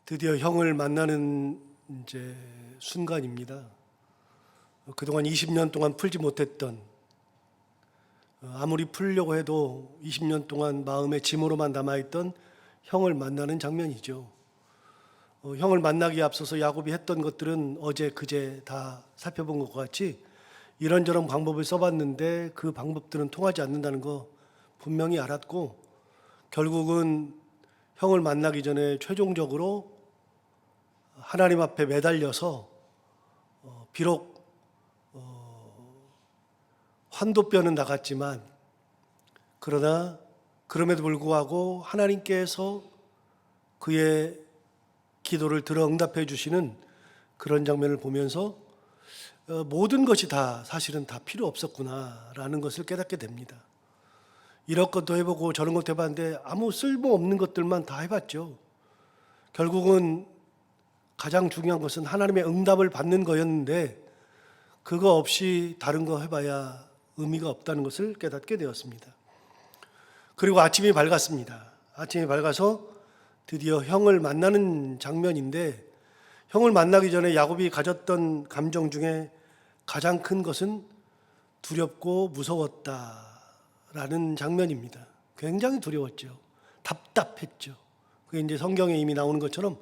드디어 형을 만나는 이제 순간입니다. 그동안 20년 동안 풀지 못했던, 아무리 풀려고 해도 20년 동안 마음의 짐으로만 남아있던 형을 만나는 장면이죠. 형을 만나기에 앞서서 야곱이 했던 것들은 어제 그제 다 살펴본 것과 같이 이런저런 방법을 써봤는데 그 방법들은 통하지 않는다는 거 분명히 알았고, 결국은 형을 만나기 전에 최종적으로 하나님 앞에 매달려서 비록 환도뼈는 나갔지만, 그러나 그럼에도 불구하고 하나님께서 그의 기도를 들어 응답해 주시는 그런 장면을 보면서 모든 것이 다 사실은 다 필요 없었구나라는 것을 깨닫게 됩니다. 이런 것도 해보고 저런 것도 해봤는데 아무 쓸모없는 것들만 다 해봤죠. 결국은 가장 중요한 것은 하나님의 응답을 받는 거였는데, 그거 없이 다른 거 해봐야 의미가 없다는 것을 깨닫게 되었습니다. 그리고 아침이 밝았습니다. 아침이 밝아서 드디어 형을 만나는 장면인데, 형을 만나기 전에 야곱이 가졌던 감정 중에 가장 큰 것은 두렵고 무서웠다라는 장면입니다. 굉장히 두려웠죠. 답답했죠. 그게 이제 성경에 이미 나오는 것처럼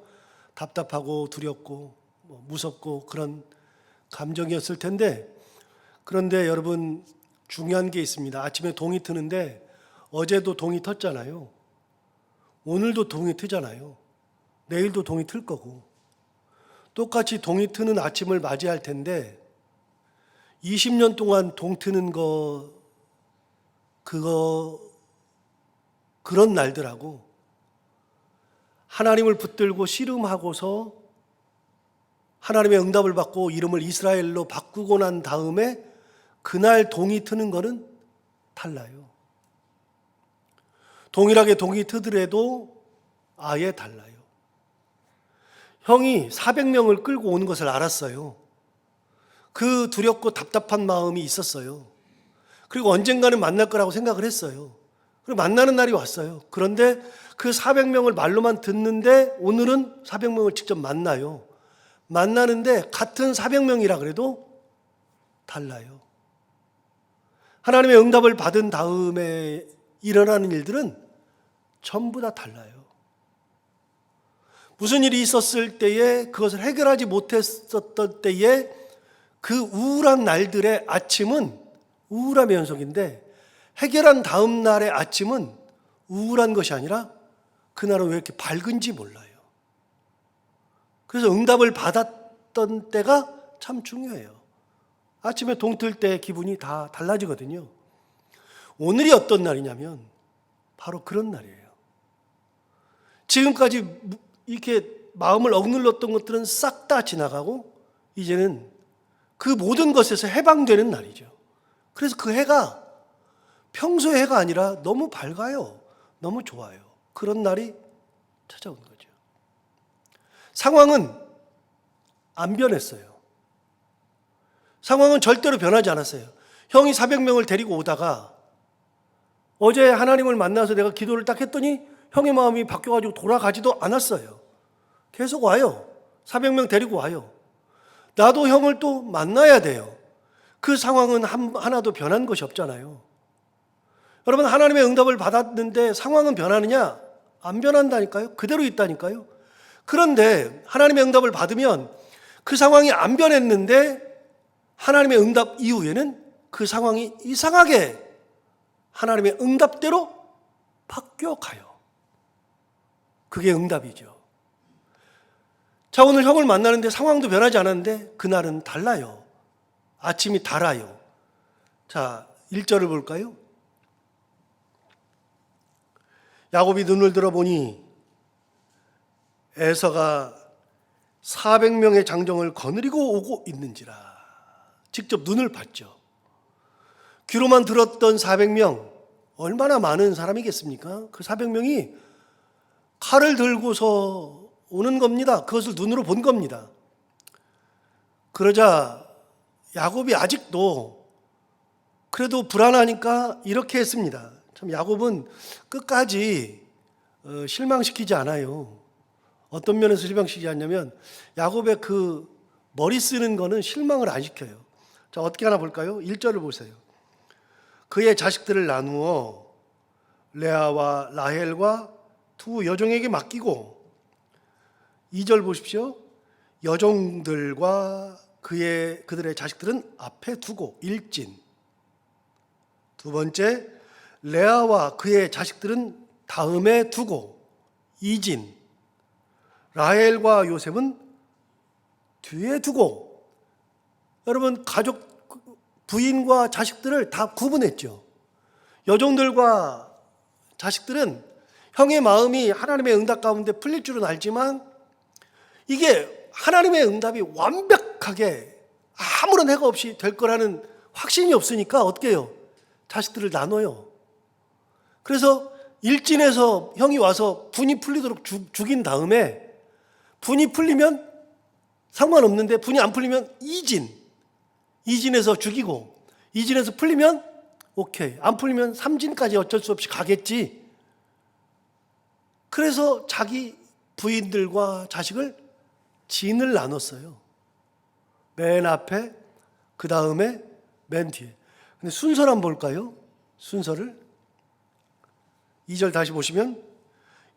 답답하고 두렵고 무섭고 그런 감정이었을 텐데, 그런데 여러분 중요한 게 있습니다. 아침에 동이 트는데 어제도 동이 텄잖아요. 오늘도 동이 트잖아요. 내일도 동이 틀 거고, 똑같이 동이 트는 아침을 맞이할 텐데 20년 동안 동 트는 그런 날들하고 하나님을 붙들고 씨름하고서 하나님의 응답을 받고 이름을 이스라엘로 바꾸고 난 다음에 그날 동이 트는 거는 달라요. 동일하게 동이 트더라도 아예 달라요. 형이 400명을 끌고 오는 것을 알았어요. 그 두렵고 답답한 마음이 있었어요. 그리고 언젠가는 만날 거라고 생각을 했어요. 그리고 만나는 날이 왔어요. 그런데 그 400명을 말로만 듣는데 오늘은 400명을 직접 만나요. 만나는데 같은 400명이라 그래도 달라요. 하나님의 응답을 받은 다음에 일어나는 일들은 전부 다 달라요. 무슨 일이 있었을 때에 그것을 해결하지 못했었던 때에 그 우울한 날들의 아침은 우울함의 연속인데, 해결한 다음 날의 아침은 우울한 것이 아니라 그날은 왜 이렇게 밝은지 몰라요. 그래서 응답을 받았던 때가 참 중요해요. 아침에 동틀 때 기분이 다 달라지거든요. 오늘이 어떤 날이냐면 바로 그런 날이에요. 지금까지 이렇게 마음을 억눌렀던 것들은 싹 다 지나가고 이제는 그 모든 것에서 해방되는 날이죠. 그래서 그 해가 평소의 해가 아니라 너무 밝아요. 너무 좋아요. 그런 날이 찾아온 거죠. 상황은 안 변했어요. 상황은 절대로 변하지 않았어요. 형이 400명을 데리고 오다가 어제 하나님을 만나서 내가 기도를 딱 했더니 형의 마음이 바뀌어가지고 돌아가지도 않았어요. 계속 와요. 400명 데리고 와요. 나도 형을 또 만나야 돼요. 그 상황은 하나도 변한 것이 없잖아요. 여러분, 하나님의 응답을 받았는데 상황은 변하느냐? 안 변한다니까요. 그대로 있다니까요. 그런데 하나님의 응답을 받으면 그 상황이 안 변했는데 하나님의 응답 이후에는 그 상황이 이상하게 하나님의 응답대로 바뀌어가요. 그게 응답이죠. 자, 오늘 형을 만나는데 상황도 변하지 않았는데 그날은 달라요. 아침이 달아요. 자, 1절을 볼까요? 야곱이 눈을 들어보니 에서가 400명의 장정을 거느리고 오고 있는지라. 직접 눈을 봤죠. 귀로만 들었던 400명, 얼마나 많은 사람이겠습니까? 그 400명이 칼을 들고서 오는 겁니다. 그것을 눈으로 본 겁니다. 그러자 야곱이 아직도 그래도 불안하니까 이렇게 했습니다. 참 야곱은 끝까지 실망시키지 않아요. 어떤 면에서 실망시키지 않냐면 야곱의 그 머리 쓰는 거는 실망을 안 시켜요. 자, 어떻게 하나 볼까요? 1절을 보세요. 그의 자식들을 나누어 레아와 라헬과 두 여종에게 맡기고, 2절 보십시오. 여종들과 그들의 자식들은 앞에 두고 일진. 두 번째, 레아와 그의 자식들은 다음에 두고 이진. 라헬과 요셉은 뒤에 두고. 여러분, 가족, 부인과 자식들을 다 구분했죠. 여종들과 자식들은 형의 마음이 하나님의 응답 가운데 풀릴 줄은 알지만 이게 하나님의 응답이 완벽하게 아무런 해가 없이 될 거라는 확신이 없으니까 어떻게 해요? 자식들을 나눠요. 그래서 일진에서 형이 와서 분이 풀리도록 죽인 다음에, 분이 풀리면 상관없는데 분이 안 풀리면 이진에서 죽이고, 이진에서 풀리면 오케이, 안 풀리면 삼진까지 어쩔 수 없이 가겠지. 그래서 자기 부인들과 자식을 진을 나눴어요. 맨 앞에, 그 다음에 맨 뒤에. 근데 순서를 한번 볼까요? 순서를 2절 다시 보시면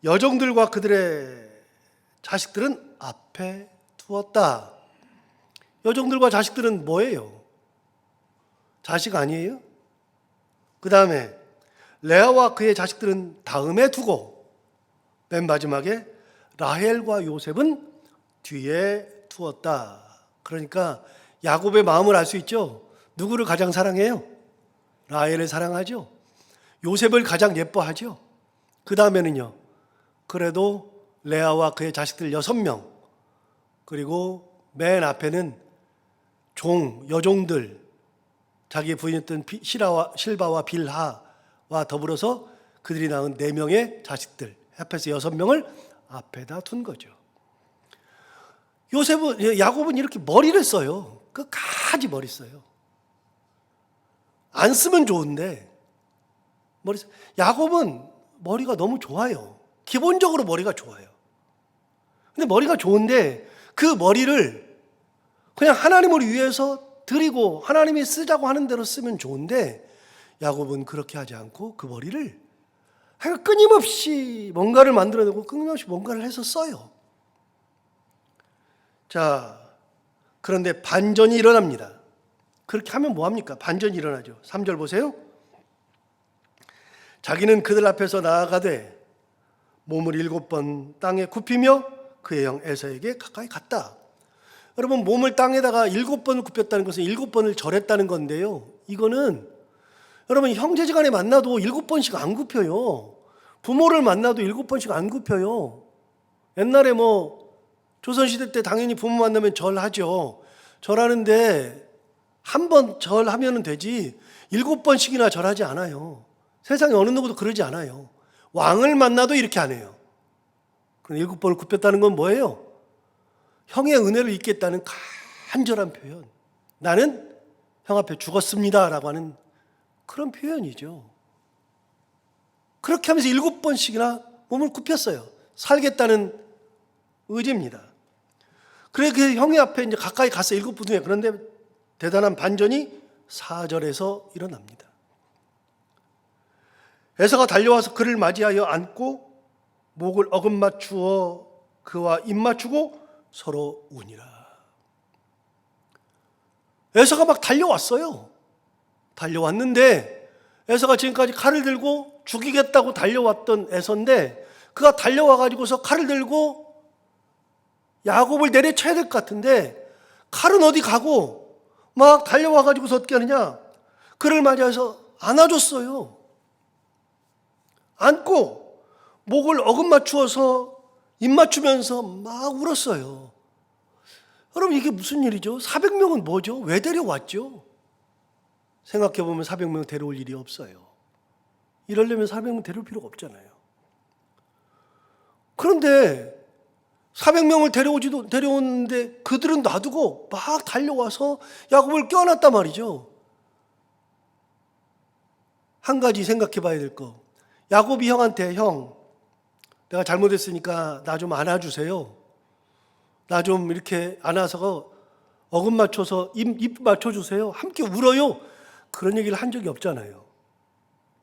여종들과 그들의 자식들은 앞에 두었다. 여종들과 자식들은 뭐예요? 자식 아니에요? 그 다음에 레아와 그의 자식들은 다음에 두고, 맨 마지막에 라헬과 요셉은 뒤에 두었다. 그러니까 야곱의 마음을 알 수 있죠. 누구를 가장 사랑해요? 라헬을 사랑하죠. 요셉을 가장 예뻐하죠. 그 다음에는요, 그래도 레아와 그의 자식들 6명, 그리고 맨 앞에는 여종들, 자기의 부인이었던 실바와 빌하와 더불어서 그들이 낳은 4명의 자식들, 합해서 6명을 앞에다 둔 거죠. 야곱은 이렇게 머리를 써요. 끝까지 머리 써요. 안 쓰면 좋은데 야곱은 머리가 너무 좋아요. 기본적으로 머리가 좋아요. 근데 머리가 좋은데 그 머리를 그냥 하나님을 위해서 드리고 하나님이 쓰자고 하는 대로 쓰면 좋은데, 야곱은 그렇게 하지 않고 그 머리를 끊임없이 뭔가를 만들어내고 끊임없이 뭔가를 해서 써요. 자, 그런데 반전이 일어납니다. 그렇게 하면 뭐합니까? 반전이 일어나죠. 3절 보세요. 자기는 그들 앞에서 나아가되 몸을 7번 땅에 굽히며 그의 형 에서에게 가까이 갔다. 여러분, 몸을 땅에다가 7번을 굽혔다는 것은 7번을 절했다는 건데요, 이거는 여러분 형제지간에 만나도 7번씩 안 굽혀요. 부모를 만나도 7번씩 안 굽혀요. 옛날에 조선시대 때 당연히 부모 만나면 절하죠. 절하는데 한 번 절하면 되지 7번씩이나 절하지 않아요. 세상에 어느 누구도 그러지 않아요. 왕을 만나도 이렇게 안 해요. 그럼 7번을 굽혔다는 건 뭐예요? 형의 은혜를 잊겠다는 간절한 표현. 나는 형 앞에 죽었습니다 라고 하는 그런 표현이죠. 그렇게 하면서 7번씩이나 몸을 굽혔어요. 살겠다는 의지입니다. 그래 그 형의 앞에 이제 가까이 갔어요. 7번 후에. 그런데 대단한 반전이 4절에서 일어납니다. 에서가 달려와서 그를 맞이하여 안고 목을 어금맞추어 그와 입맞추고 서로 우니라. 에서가 막 달려왔어요. 달려왔는데 에서가 지금까지 칼을 들고 죽이겠다고 달려왔던 에서인데, 그가 달려와가지고서 칼을 들고 야곱을 내려쳐야 될 것 같은데 칼은 어디 가고 막 달려와가지고서 어떻게 하느냐, 그를 맞이해서 안아줬어요. 안고 목을 어금맞추어서 입맞추면서 막 울었어요. 여러분, 이게 무슨 일이죠? 400명은 뭐죠? 왜 데려왔죠? 생각해보면 400명 데려올 일이 없어요. 이러려면 400명 데려올 필요가 없잖아요. 그런데 400명을 데려오는데 그들은 놔두고 막 달려와서 야곱을 껴안았단 말이죠. 한 가지 생각해 봐야 될 거. 야곱이 형한테, 형, 내가 잘못했으니까 나 좀 안아주세요. 나 좀 이렇게 안아서 어금 맞춰서 입 맞춰주세요. 함께 울어요. 그런 얘기를 한 적이 없잖아요.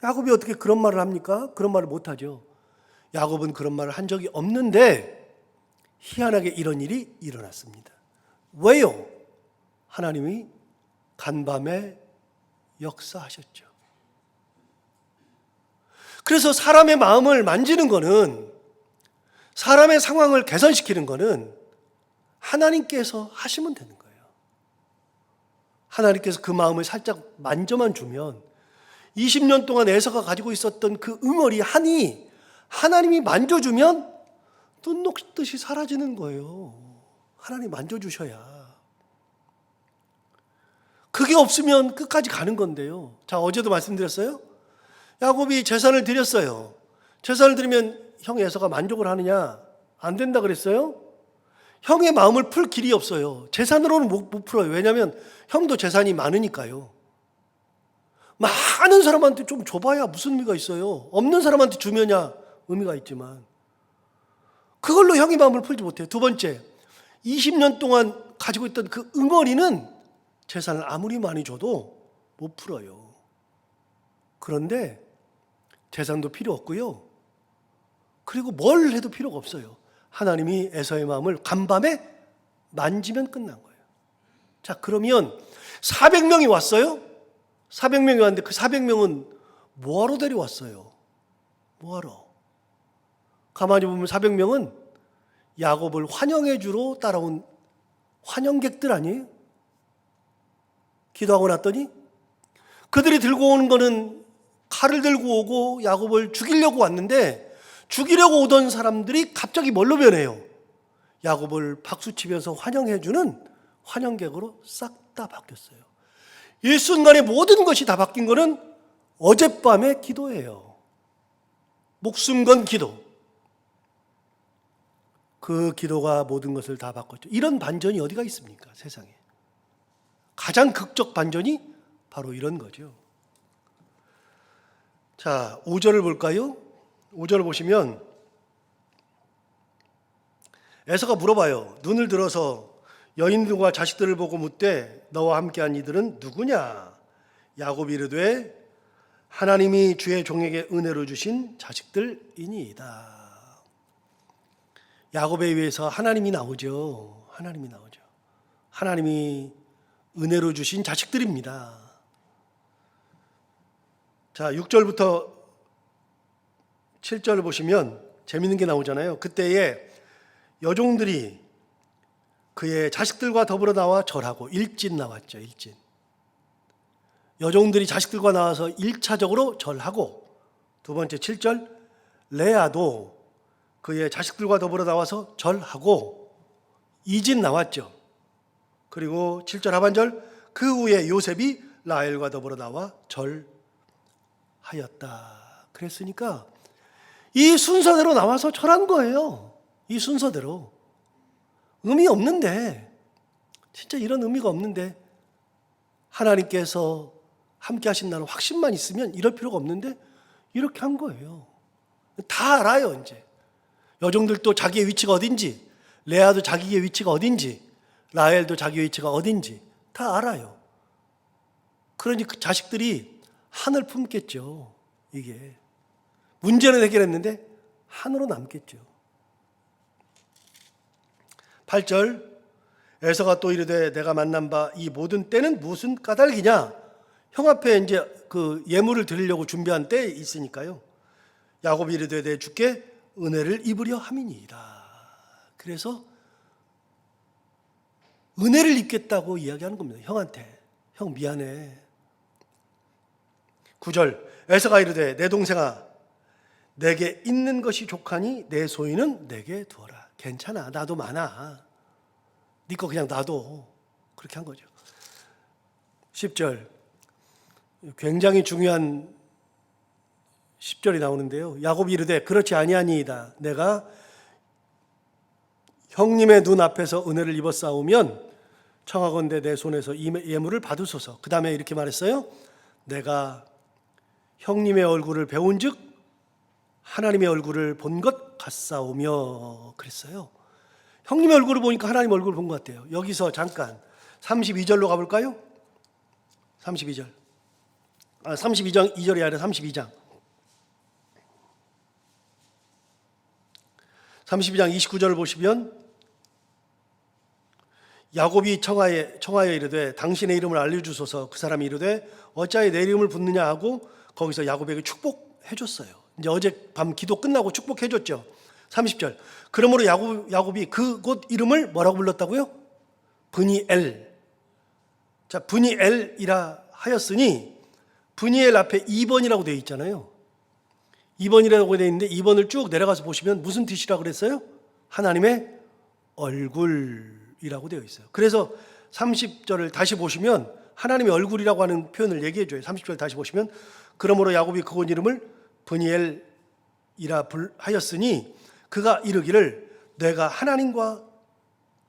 야곱이 어떻게 그런 말을 합니까? 그런 말을 못하죠. 야곱은 그런 말을 한 적이 없는데 희한하게 이런 일이 일어났습니다. 왜요? 하나님이 간밤에 역사하셨죠. 그래서 사람의 마음을 만지는 거는, 사람의 상황을 개선시키는 거는 하나님께서 하시면 되는 거예요. 하나님께서 그 마음을 살짝 만져만 주면 20년 동안 에서가 가지고 있었던 그 응어리 한이 하나님이 만져주면 눈 녹듯이 사라지는 거예요. 하나님 만져주셔야. 그게 없으면 끝까지 가는 건데요. 자, 어제도 말씀드렸어요. 야곱이 재산을 드렸어요. 재산을 드리면 형 에서가 만족을 하느냐? 안 된다 그랬어요. 형의 마음을 풀 길이 없어요. 재산으로는 못 풀어요. 왜냐하면 형도 재산이 많으니까요. 많은 사람한테 좀 줘봐야 무슨 의미가 있어요. 없는 사람한테 주면야 의미가 있지만 그걸로 형의 마음을 풀지 못해요. 두 번째, 20년 동안 가지고 있던 그 응어리는 재산을 아무리 많이 줘도 못 풀어요. 그런데 재산도 필요 없고요. 그리고 뭘 해도 필요가 없어요. 하나님이 에서의 마음을 간밤에 만지면 끝난 거예요. 자, 그러면 400명이 왔어요. 400명이 왔는데 그 400명은 뭐하러 데려왔어요? 뭐하러? 가만히 보면 400명은 야곱을 환영해 주러 따라온 환영객들 아니에요? 기도하고 났더니 그들이 들고 오는 거는 칼을 들고 오고 야곱을 죽이려고 왔는데, 죽이려고 오던 사람들이 갑자기 뭘로 변해요? 야곱을 박수치면서 환영해주는 환영객으로 싹 다 바뀌었어요. 일순간에 모든 것이 다 바뀐 거는 어젯밤의 기도예요. 목숨 건 기도. 그 기도가 모든 것을 다 바꿨죠. 이런 반전이 어디가 있습니까? 세상에. 가장 극적 반전이 바로 이런 거죠. 자, 5절을 볼까요? 5절을 보시면 에서가 물어봐요. 눈을 들어서 여인들과 자식들을 보고 묻되 너와 함께한 이들은 누구냐? 야곱이 이르되 하나님이 주의 종에게 은혜로 주신 자식들이니이다. 야곱에 의해서 하나님이 나오죠. 하나님이 나오죠. 하나님이 은혜로 주신 자식들입니다. 자, 6절부터 7절을 보시면 재밌는 게 나오잖아요. 그때에 여종들이 그의 자식들과 더불어 나와 절하고, 일진 나왔죠. 일진. 여종들이 자식들과 나와서 1차적으로 절하고, 두 번째 7절 레아도 그의 자식들과 더불어 나와서 절하고, 2진 나왔죠. 그리고 7절 하반절 그 후에 요셉이 라헬과 더불어 나와 절하였다. 그랬으니까 이 순서대로 나와서 절한 거예요. 이 순서대로. 의미 없는데, 진짜 이런 의미가 없는데 하나님께서 함께 하신다는 확신만 있으면 이럴 필요가 없는데 이렇게 한 거예요. 다 알아요. 이제 여종들도 자기의 위치가 어딘지, 레아도 자기의 위치가 어딘지, 라헬도 자기의 위치가 어딘지 다 알아요. 그러니 그 자식들이 한을 품겠죠. 이게 문제는 해결했는데 한으로 남겠죠. 8절 에서가 또 이르되 내가 만난 바 이 모든 때는 무슨 까닭이냐? 형 앞에 이제 그 예물을 드리려고 준비한 때 있으니까요. 야곱이 이르되 내 주께 은혜를 입으려 함이니이다. 그래서 은혜를 입겠다고 이야기하는 겁니다. 형한테. 형 미안해. 9절 에서가 이르되 내 동생아 내게 있는 것이 족하니 내 소유는 내게 두어라. 괜찮아. 나도 많아. 네 거 그냥 놔둬. 그렇게 한 거죠. 10절 굉장히 중요한 10절이 나오는데요. 야곱이 이르되 그렇지 아니하니이다. 내가 형님의 눈 앞에서 은혜를 입었사오면 청하건대 내 손에서 이 예물을 받으소서. 그 다음에 이렇게 말했어요. 내가 형님의 얼굴을 배운즉 하나님의 얼굴을 본 것 같사오며 그랬어요. 형님의 얼굴을 보니까 하나님 얼굴을 본 것 같아요. 여기서 잠깐 32절로 가볼까요? 32절. 32장 2절이 아니라 32장. 32장 29절을 보시면 야곱이 청하여 이르되 당신의 이름을 알려주소서. 그 사람이 이르되 어찌하여 내 이름을 붓느냐 하고 거기서 야곱에게 축복해 줬어요. 이제 어젯밤 기도 끝나고 축복해 줬죠. 30절. 그러므로 야곱이 그곳 이름을 뭐라고 불렀다고요? 브니엘. 자, 브니엘이라 하였으니 브니엘 앞에 2번이라고 되어 있잖아요. 2번이라고 되어 있는데 2번을 쭉 내려가서 보시면 무슨 뜻이라고 그랬어요? 하나님의 얼굴이라고 되어 있어요. 그래서 30절을 다시 보시면 하나님의 얼굴이라고 하는 표현을 얘기해 줘요. 30절 다시 보시면 그러므로 야곱이 그곳 이름을 브니엘이라 하였으니 그가 이르기를 내가 하나님과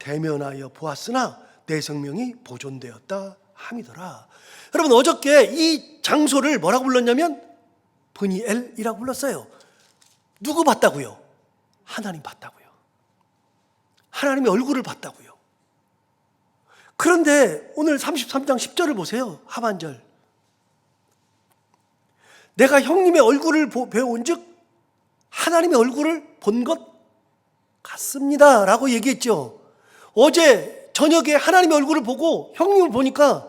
대면하여 보았으나 내 생명이 보존되었다 함이더라. 여러분, 어저께 이 장소를 뭐라고 불렀냐면 브니엘이라고 불렀어요. 누구 봤다고요? 하나님 봤다고요. 하나님의 얼굴을 봤다고요. 그런데 오늘 33장 10절을 보세요. 하반절. 내가 형님의 얼굴을 배운 즉 하나님의 얼굴을 본 것 같습니다 라고 얘기했죠. 어제 저녁에 하나님의 얼굴을 보고 형님을 보니까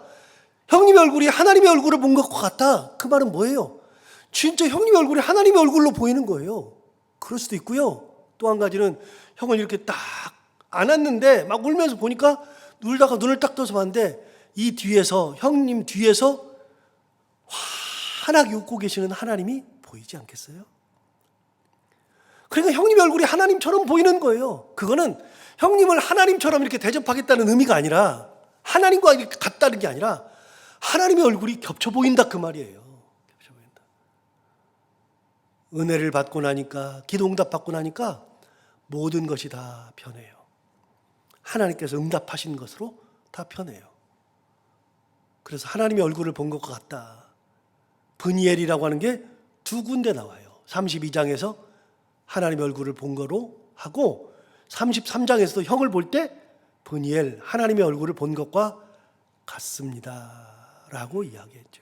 형님의 얼굴이 하나님의 얼굴을 본 것 같다. 그 말은 뭐예요? 진짜 형님의 얼굴이 하나님의 얼굴로 보이는 거예요. 그럴 수도 있고요. 또 한 가지는 형은 이렇게 딱 안았는데 막 울면서 보니까 울다가 눈을 딱 떠서 봤는데 이 뒤에서, 형님 뒤에서 환하게 웃고 계시는 하나님이 보이지 않겠어요? 그러니까 형님의 얼굴이 하나님처럼 보이는 거예요. 그거는 형님을 하나님처럼 이렇게 대접하겠다는 의미가 아니라, 하나님과 이렇게 같다는 게 아니라 하나님의 얼굴이 겹쳐 보인다 그 말이에요. 겹쳐 보인다. 은혜를 받고 나니까, 기도 응답 받고 나니까 모든 것이 다 변해요. 하나님께서 응답하신 것으로 다 변해요. 그래서 하나님의 얼굴을 본 것 같다. 브니엘이라고 하는 게 두 군데 나와요. 32장에서 하나님의 얼굴을 본 거로 하고 33장에서도 형을 볼 때 브니엘, 하나님의 얼굴을 본 것과 같습니다 라고 이야기했죠.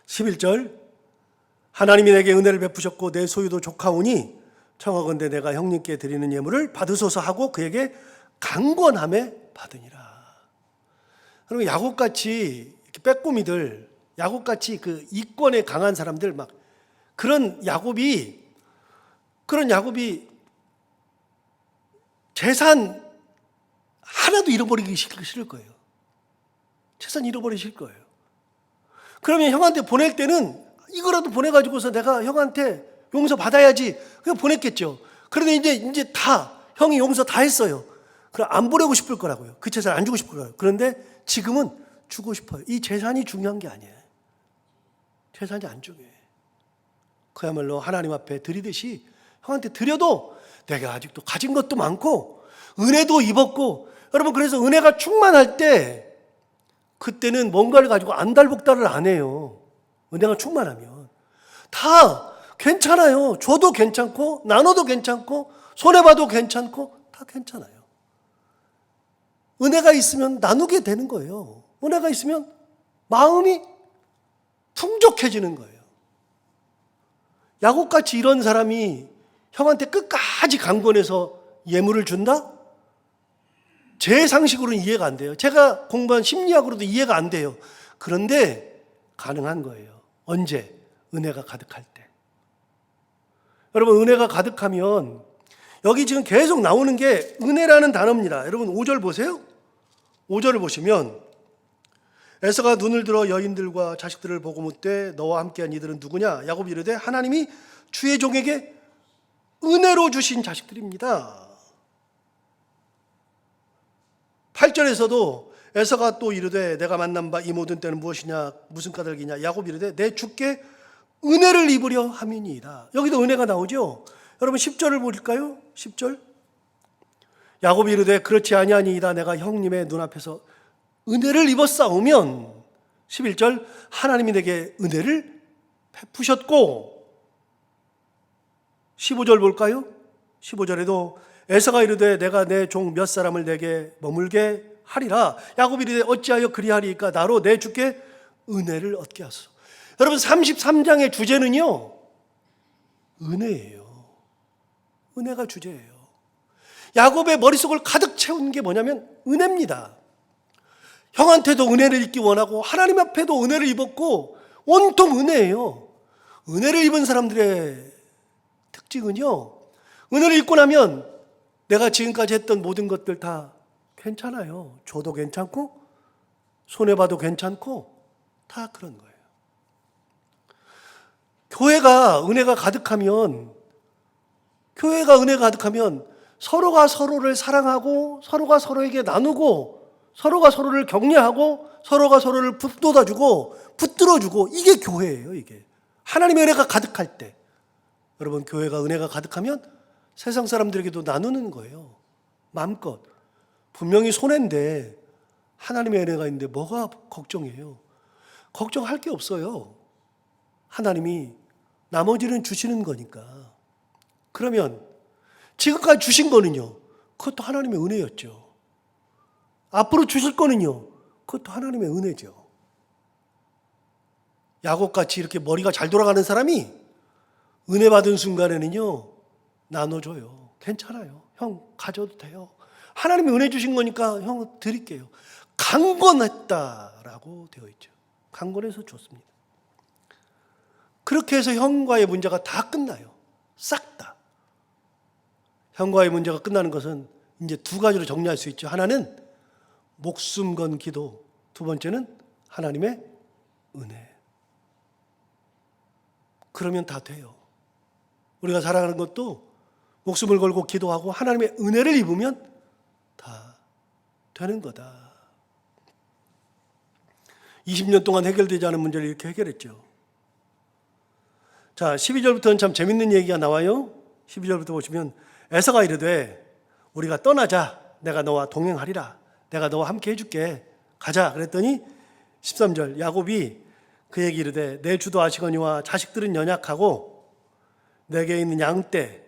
11절. 하나님이 내게 은혜를 베푸셨고 내 소유도 조카오니 청하건대 내가 형님께 드리는 예물을 받으소서 하고 그에게 강권함에 받으니라. 그리고 야곱같이 빼꼬미들, 야곱같이 그 이권에 강한 사람들, 막 그런 야곱이 재산 하나도 잃어버리기 싫을 거예요. 재산 잃어버리기 싫을 거예요. 그러면 형한테 보낼 때는 이거라도 보내가지고서 내가 형한테 용서 받아야지 그냥 보냈겠죠. 그런데 이제 다 형이 용서 다 했어요. 그럼 안 보내고 싶을 거라고요. 그 재산 안 주고 싶을 거라고요. 그런데 지금은 주고 싶어요. 이 재산이 중요한 게 아니에요. 재산이 안 중요해. 그야말로 하나님 앞에 드리듯이 형한테 드려도 내가 아직도 가진 것도 많고 은혜도 입었고, 여러분 그래서 은혜가 충만할 때 그때는 뭔가를 가지고 안달복달을 안 해요. 은혜가 충만하면 다 괜찮아요. 줘도 괜찮고 나눠도 괜찮고 손해봐도 괜찮고 다 괜찮아요. 은혜가 있으면 나누게 되는 거예요. 은혜가 있으면 마음이 풍족해지는 거예요. 야곱같이 이런 사람이 형한테 끝까지 강권해서 예물을 준다? 제 상식으로는 이해가 안 돼요. 제가 공부한 심리학으로도 이해가 안 돼요. 그런데 가능한 거예요. 언제? 은혜가 가득할 때. 여러분, 은혜가 가득하면 여기 지금 계속 나오는 게 은혜라는 단어입니다. 여러분 5절 보세요. 5절을 보시면 에서가 눈을 들어 여인들과 자식들을 보고 묻되 너와 함께한 이들은 누구냐? 야곱이 이르되 하나님이 주의 종에게 은혜로 주신 자식들입니다. 8절에서도 에서가 또 이르되 내가 만난 바 이 모든 때는 무엇이냐? 무슨 까닭이냐? 야곱이 이르되 내 주께 은혜를 입으려 함이니이다. 여기도 은혜가 나오죠. 여러분 10절을 볼까요? 10절. 야곱이 이르되 그렇지 아니하니이다. 내가 형님의 눈앞에서 은혜를 입었사오면 11절 하나님이 내게 은혜를 베푸셨고 15절 볼까요? 15절에도 에서가 이르되 내가 내 종 몇 사람을 내게 머물게 하리라. 야곱이 이르되 어찌하여 그리하리이까? 나로 내 주께 은혜를 얻게 하소서. 여러분 33장의 주제는요, 은혜예요. 은혜가 주제예요. 야곱의 머릿속을 가득 채운 게 뭐냐면 은혜입니다. 형한테도 은혜를 입기 원하고 하나님 앞에도 은혜를 입었고 온통 은혜예요. 은혜를 입은 사람들의 특징은요, 은혜를 입고 나면 내가 지금까지 했던 모든 것들 다 괜찮아요. 줘도 괜찮고 손해봐도 괜찮고 다 그런 거예요. 교회가 은혜가 가득하면 서로가 서로를 사랑하고 서로가 서로에게 나누고 서로가 서로를 격려하고 서로가 서로를 북돋아주고 붙들어주고, 이게 교회예요. 이게 하나님의 은혜가 가득할 때, 여러분 교회가 은혜가 가득하면 세상 사람들에게도 나누는 거예요. 마음껏. 분명히 손해인데 하나님의 은혜가 있는데 뭐가 걱정이에요? 걱정할 게 없어요. 하나님이 나머지는 주시는 거니까. 그러면 지금까지 주신 거는요, 그것도 하나님의 은혜였죠. 앞으로 주실 거는요, 그것도 하나님의 은혜죠. 야곱같이 이렇게 머리가 잘 돌아가는 사람이 은혜 받은 순간에는요, 나눠줘요. 괜찮아요. 형 가져도 돼요. 하나님이 은혜 주신 거니까 형 드릴게요. 강권했다라고 되어 있죠. 강권해서 줬습니다. 그렇게 해서 형과의 문제가 다 끝나요. 싹 다. 형과의 문제가 끝나는 것은 이제 두 가지로 정리할 수 있죠. 하나는 목숨 건 기도, 두 번째는 하나님의 은혜. 그러면 다 돼요. 우리가 살아가는 것도 목숨을 걸고 기도하고 하나님의 은혜를 입으면 다 되는 거다. 20년 동안 해결되지 않은 문제를 이렇게 해결했죠. 자, 12절부터는 참 재밌는 얘기가 나와요. 12절부터 보시면 에서가 이르되 우리가 떠나자. 내가 너와 동행하리라. 내가 너와 함께 해줄게. 가자. 그랬더니 13절 야곱이 그에게 이르되 내 주도 아시거니와 자식들은 연약하고 내게 있는 양떼,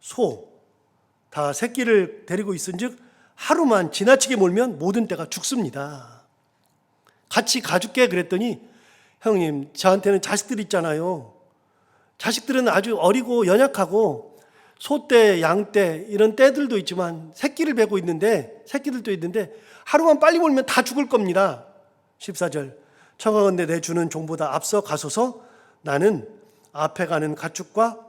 소 다 새끼를 데리고 있은즉 하루만 지나치게 몰면 모든 떼가 죽습니다. 같이 가줄게. 그랬더니 형님, 저한테는 자식들 있잖아요. 자식들은 아주 어리고 연약하고 소떼, 양떼 이런 떼들도 있지만 새끼들도 있는데 하루만 빨리 몰면 다 죽을 겁니다. 14절 청하건대 내 주는 종보다 앞서 가소서. 나는 앞에 가는 가축과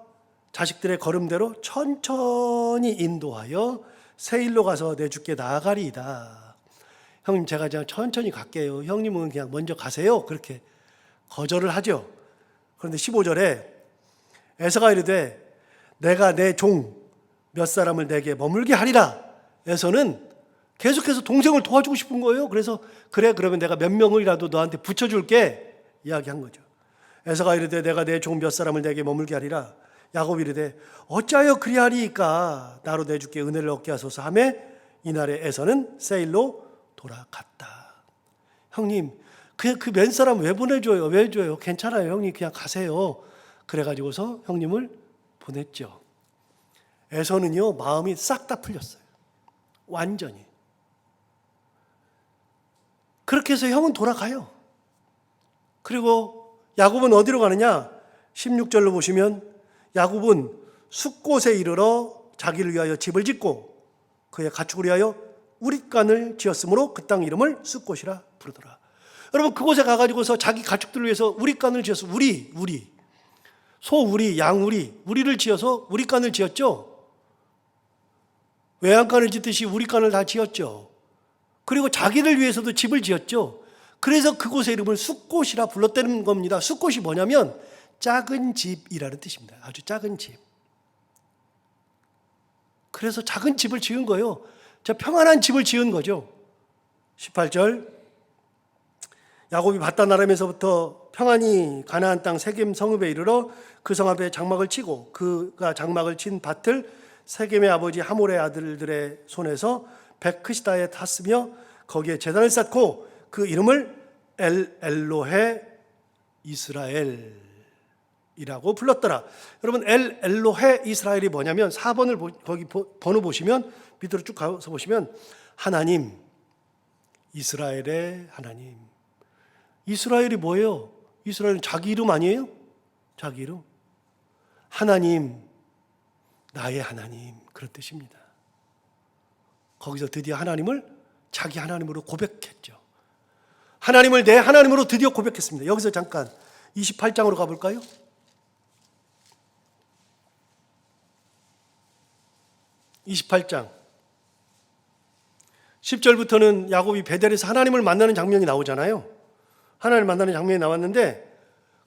자식들의 걸음대로 천천히 인도하여 세일로 가서 내 주께 나아가리이다. 형님, 제가 그냥 천천히 갈게요. 형님은 그냥 먼저 가세요. 그렇게 거절을 하죠. 그런데 15절에 에서가 이르되 내가 내 종 몇 사람을 내게 머물게 하리라. 에서는 계속해서 동생을 도와주고 싶은 거예요. 그래서 그래, 그러면 내가 몇 명이라도 너한테 붙여줄게 이야기한 거죠. 에서가 이르되 내가 내 종 몇 사람을 내게 머물게 하리라. 야곱이 이르되 어찌하여 그리하리이까? 나로 내 주께 은혜를 얻게 하소서 하매 이날에 에서는 세일로 돌아갔다. 형님, 그 맨 사람 왜 보내줘요? 왜 줘요? 괜찮아요. 형님 그냥 가세요. 그래가지고서 형님을 보냈죠. 에서는요, 마음이 싹 다 풀렸어요. 완전히. 그렇게 해서 형은 돌아가요. 그리고 야곱은 어디로 가느냐? 16절로 보시면 야곱은 숫곳에 이르러 자기를 위하여 집을 짓고 그의 가축을 위하여 우릿간을 지었으므로 그 땅 이름을 숫곳이라 부르더라. 여러분, 그곳에 가가지고서 자기 가축들을 위해서 우릿간을 지어서 우리 소 우리, 양 우리를 지어서 우릿간을 지었죠. 외양간을 짓듯이 우릿간을 다 지었죠. 그리고 자기를 위해서도 집을 지었죠. 그래서 그곳의 이름을 숫곳이라 불렀다는 겁니다. 숫곳이 뭐냐면 작은 집이라는 뜻입니다. 아주 작은 집. 그래서 작은 집을 지은 거예요. 저 평안한 집을 지은 거죠. 18절 야곱이 밧단 아람에서부터 평안히 가나안 땅 세겜 성읍에 이르러 그 성 앞에 장막을 치고 그가 장막을 친 밭을 세겜의 아버지 하몰의 아들들의 손에서 베크시다에 탔으며 거기에 제단을 쌓고 그 이름을 엘로헤 이스라엘. 이라고 불렀더라. 여러분 엘 엘로헤 이스라엘이 뭐냐면 4번을 거기 번호 보시면 밑으로 쭉 가서 보시면 하나님, 이스라엘의 하나님. 이스라엘이 뭐예요? 이스라엘은 자기 이름 아니에요? 자기 이름. 하나님, 나의 하나님, 그런 뜻입니다. 거기서 드디어 하나님을 자기 하나님으로 고백했죠. 하나님을 내 하나님으로 드디어 고백했습니다. 여기서 잠깐 28장으로 가볼까요? 28장 10절부터는 야곱이 베델에서 하나님을 만나는 장면이 나오잖아요. 하나님을 만나는 장면이 나왔는데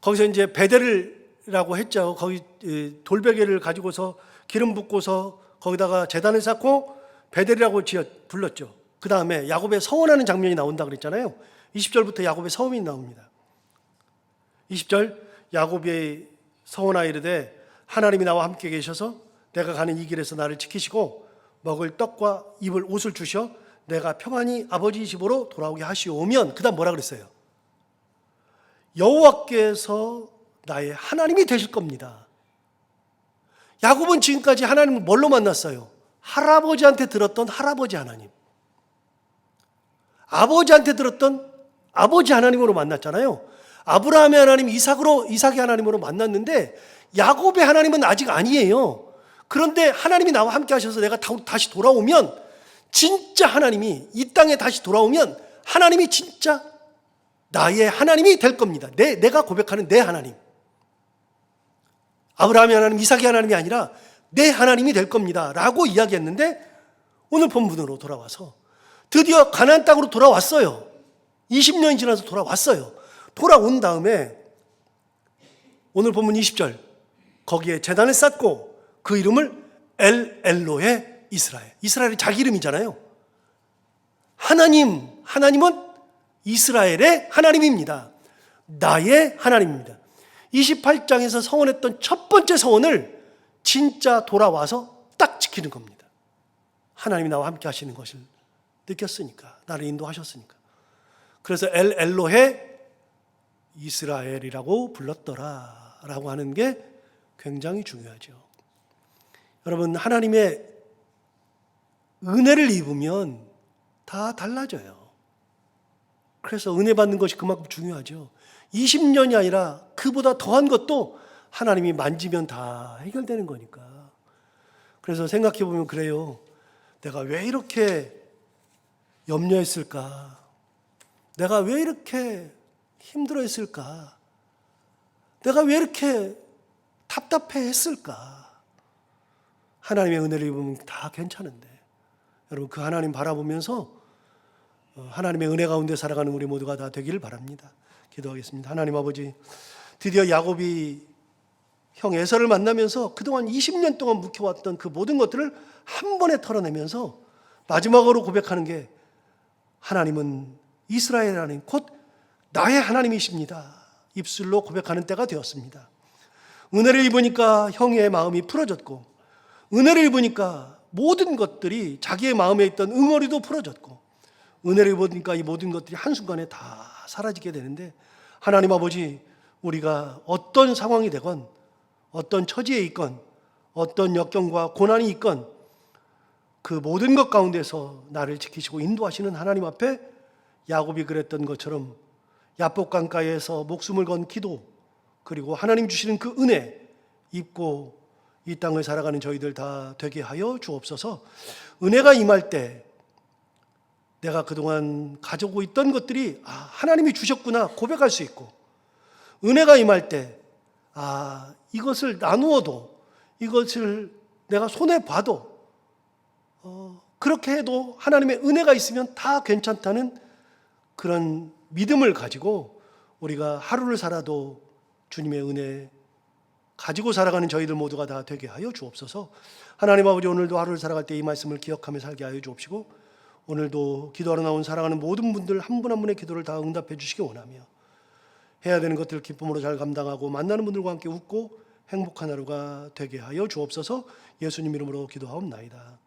거기서 이제 베델이라고 했죠. 거기 돌베개를 가지고서 기름 붓고서 거기다가 제단을 쌓고 베델이라고 불렀죠. 그 다음에 야곱의 서원하는 장면이 나온다 그랬잖아요. 20절부터 야곱의 서원이 나옵니다. 20절 야곱이 서원하여 이르되 하나님이 나와 함께 계셔서 내가 가는 이 길에서 나를 지키시고 먹을 떡과 입을 옷을 주셔 내가 평안히 아버지 집으로 돌아오게 하시오면, 그 다음 뭐라 그랬어요? 여호와께서 나의 하나님이 되실 겁니다. 야곱은 지금까지 하나님을 뭘로 만났어요? 할아버지한테 들었던 할아버지 하나님, 아버지한테 들었던 아버지 하나님으로 만났잖아요. 아브라함의 하나님, 이삭의 하나님으로 만났는데 야곱의 하나님은 아직 아니에요. 그런데 하나님이 나와 함께 하셔서 내가 다시 돌아오면, 진짜 하나님이 이 땅에 다시 돌아오면 하나님이 진짜 나의 하나님이 될 겁니다. 내가 고백하는 내 하나님, 아브라함의 하나님, 이삭의 하나님이 아니라 내 하나님이 될 겁니다 라고 이야기했는데, 오늘 본문으로 돌아와서 드디어 가나안 땅으로 돌아왔어요. 20년이 지나서 돌아왔어요. 돌아온 다음에 오늘 본문 20절 거기에 제단을 쌓고 그 이름을 엘로헤 이스라엘. 이스라엘이 자기 이름이잖아요. 하나님은 이스라엘의 하나님입니다. 나의 하나님입니다. 28장에서 서원했던 첫 번째 서원을 진짜 돌아와서 딱 지키는 겁니다. 하나님이 나와 함께 하시는 것을 느꼈으니까, 나를 인도하셨으니까. 그래서 엘로헤 이스라엘이라고 불렀더라 라고 하는 게 굉장히 중요하죠. 여러분, 하나님의 은혜를 입으면 다 달라져요. 그래서 은혜 받는 것이 그만큼 중요하죠. 20년이 아니라 그보다 더한 것도 하나님이 만지면 다 해결되는 거니까. 그래서 생각해 보면 그래요. 내가 왜 이렇게 염려했을까? 내가 왜 이렇게 힘들어했을까? 내가 왜 이렇게 답답해했을까? 하나님의 은혜를 입으면 다 괜찮은데, 여러분 그 하나님 바라보면서 하나님의 은혜 가운데 살아가는 우리 모두가 다 되기를 바랍니다. 기도하겠습니다. 하나님 아버지, 드디어 야곱이 형 에서를 만나면서 그동안 20년 동안 묵혀왔던 그 모든 것들을 한 번에 털어내면서 마지막으로 고백하는 게, 하나님은 이스라엘 하나님, 곧 나의 하나님이십니다. 입술로 고백하는 때가 되었습니다. 은혜를 입으니까 형의 마음이 풀어졌고, 은혜를 입으니까 모든 것들이 자기의 마음에 있던 응어리도 풀어졌고, 은혜를 입으니까 이 모든 것들이 한순간에 다 사라지게 되는데, 하나님 아버지, 우리가 어떤 상황이 되건, 어떤 처지에 있건, 어떤 역경과 고난이 있건 그 모든 것 가운데서 나를 지키시고 인도하시는 하나님 앞에 야곱이 그랬던 것처럼 야복 강가에서 목숨을 건 기도, 그리고 하나님 주시는 그 은혜 입고 이 땅을 살아가는 저희들 다 되게 하여 주옵소서. 은혜가 임할 때 내가 그동안 가지고 있던 것들이 하나님이 주셨구나 고백할 수 있고, 은혜가 임할 때 이것을 나누어도, 이것을 내가 손해봐도 그렇게 해도 하나님의 은혜가 있으면 다 괜찮다는 그런 믿음을 가지고 우리가 하루를 살아도 주님의 은혜 가지고 살아가는 저희들 모두가 다 되게 하여 주옵소서. 하나님 아버지, 오늘도 하루를 살아갈 때 이 말씀을 기억하며 살게 하여 주옵시고, 오늘도 기도하러 나온 살아가는 모든 분들 한 분 한 분의 기도를 다 응답해 주시기 원하며, 해야 되는 것들을 기쁨으로 잘 감당하고 만나는 분들과 함께 웃고 행복한 하루가 되게 하여 주옵소서. 예수님 이름으로 기도하옵나이다.